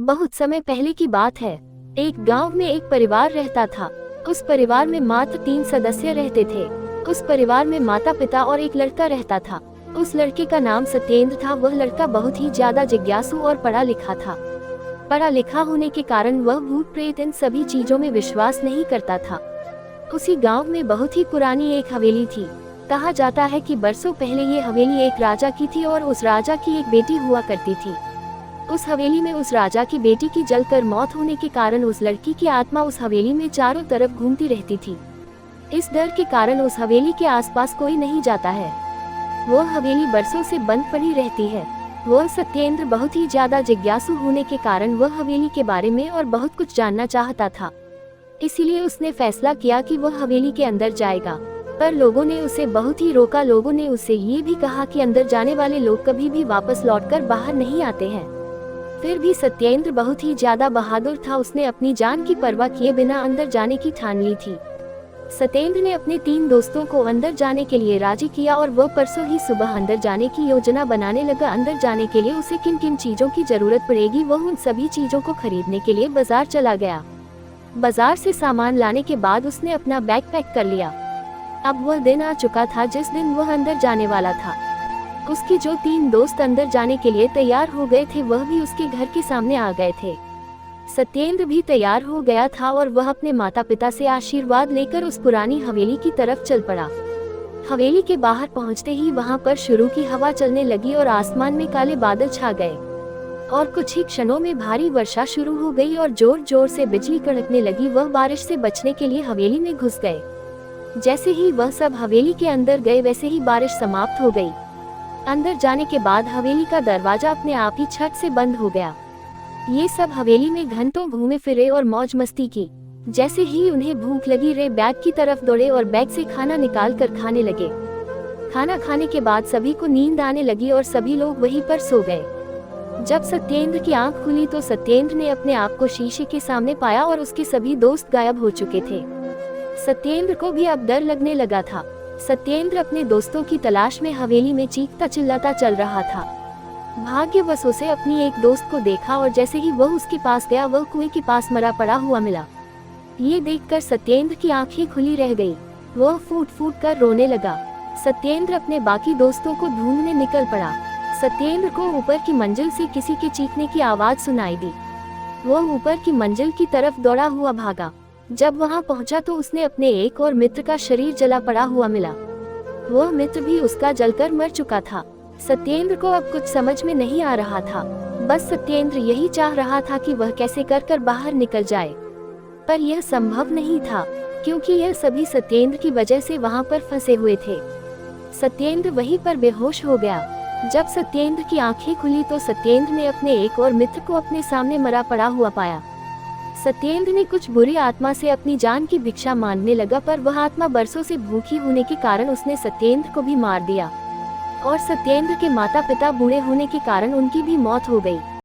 बहुत समय पहले की बात है। एक गांव में एक परिवार रहता था। उस परिवार में मात्र 3 सदस्य रहते थे। उस परिवार में माता पिता और एक लड़का रहता था। उस लड़के का नाम सत्येंद्र था। वह लड़का बहुत ही ज्यादा जिज्ञासु और पढ़ा लिखा था। पढ़ा लिखा होने के कारण वह भूत प्रेत इन सभी चीजों में विश्वास नहीं करता था। उसी गांव में बहुत ही पुरानी एक हवेली थी। कहा जाता है कि बरसों पहले ये हवेली एक राजा की थी और उस राजा की एक बेटी हुआ करती थी। उस हवेली में उस राजा की बेटी की जलकर मौत होने के कारण उस लड़की की आत्मा उस हवेली में चारों तरफ घूमती रहती थी। इस डर के कारण उस हवेली के आसपास कोई नहीं जाता है। वो हवेली बरसों से बंद पड़ी रहती है। वह सत्येंद्र बहुत ही ज्यादा जिज्ञासु होने के कारण वह हवेली के बारे में और बहुत कुछ जानना चाहता था। इसीलिए उसने फैसला किया कि वह हवेली के अंदर जाएगा, पर लोगों ने उसे बहुत ही रोका। लोगों ने उसे ये भी कहा कि अंदर जाने वाले लोग कभी भी वापस लौटकर बाहर नहीं आते हैं। फिर भी सत्येंद्र बहुत ही ज्यादा बहादुर था। उसने अपनी जान की परवाह किए बिना अंदर जाने की ठान ली थी। सत्येंद्र ने अपने 3 दोस्तों को अंदर जाने के लिए राजी किया और वह परसों ही सुबह अंदर जाने की योजना बनाने लगा। अंदर जाने के लिए उसे किन किन चीजों की जरूरत पड़ेगी, वह उन सभी चीजों को खरीदने के लिए बाजार चला गया। बाजार से सामान लाने के बाद उसने अपना बैग पैक कर लिया। अब वह दिन आ चुका था जिस दिन वह अंदर जाने वाला था। उसके जो 3 दोस्त अंदर जाने के लिए तैयार हो गए थे वह भी उसके घर के सामने आ गए थे। सत्येंद्र भी तैयार हो गया था और वह अपने माता पिता से आशीर्वाद लेकर उस पुरानी हवेली की तरफ चल पड़ा। हवेली के बाहर पहुंचते ही वहां पर शुरू की हवा चलने लगी और आसमान में काले बादल छा गए और कुछ ही क्षणों में भारी वर्षा शुरू हो गई और जोर जोर से बिजली कड़कने लगी। वह बारिश से बचने के लिए हवेली में घुस गए। जैसे ही वह सब हवेली के अंदर गए वैसे ही बारिश समाप्त हो गई। अंदर जाने के बाद हवेली का दरवाजा अपने आप ही छट से बंद हो गया। ये सब हवेली में घंटों घूमे फिरे और मौज मस्ती की। जैसे ही उन्हें भूख लगी वे बैग की तरफ दौड़े और बैग से खाना निकाल कर खाने लगे। खाना खाने के बाद सभी को नींद आने लगी और सभी लोग वहीं पर सो गए। जब सत्येंद्र की आंख खुली तो सत्येंद्र ने अपने आप को शीशे के सामने पाया और उसके सभी दोस्त गायब हो चुके थे। सत्येंद्र को भी अब डर लगने लगा था। सत्येंद्र अपने दोस्तों की तलाश में हवेली में चीखता चिल्लाता चल रहा था। भाग्यवश उसे अपनी एक दोस्त को देखा और जैसे ही वह उसके पास गया वह कुएं के पास मरा पड़ा हुआ मिला। ये देखकर सत्येंद्र की आंखें खुली रह गई। वह फूट फूट कर रोने लगा। सत्येंद्र अपने बाकी दोस्तों को ढूंढने निकल पड़ा। सत्येंद्र को ऊपर की मंजिल से किसी के चीखने की आवाज सुनाई दी। वह ऊपर की मंजिल की तरफ दौड़ा हुआ भागा। जब वहां पहुंचा तो उसने अपने एक और मित्र का शरीर जला पड़ा हुआ मिला। वह मित्र भी उसका जलकर मर चुका था। सत्येंद्र को अब कुछ समझ में नहीं आ रहा था। बस सत्येंद्र यही चाह रहा था कि वह कैसे कर बाहर निकल जाए, पर यह संभव नहीं था क्योंकि यह सभी सत्येंद्र की वजह से वहां पर फंसे हुए थे। सत्येंद्र वहीं पर बेहोश हो गया। जब सत्येंद्र की आंखें खुली तो सत्येंद्र ने अपने एक और मित्र को अपने सामने मरा पड़ा हुआ पाया। सत्येंद्र ने कुछ बुरी आत्मा से अपनी जान की भिक्षा मांगने लगा, पर वह आत्मा बरसों से भूखी होने के कारण उसने सत्येंद्र को भी मार दिया और सत्येंद्र के माता पिता बूढ़े होने के कारण उनकी भी मौत हो गई।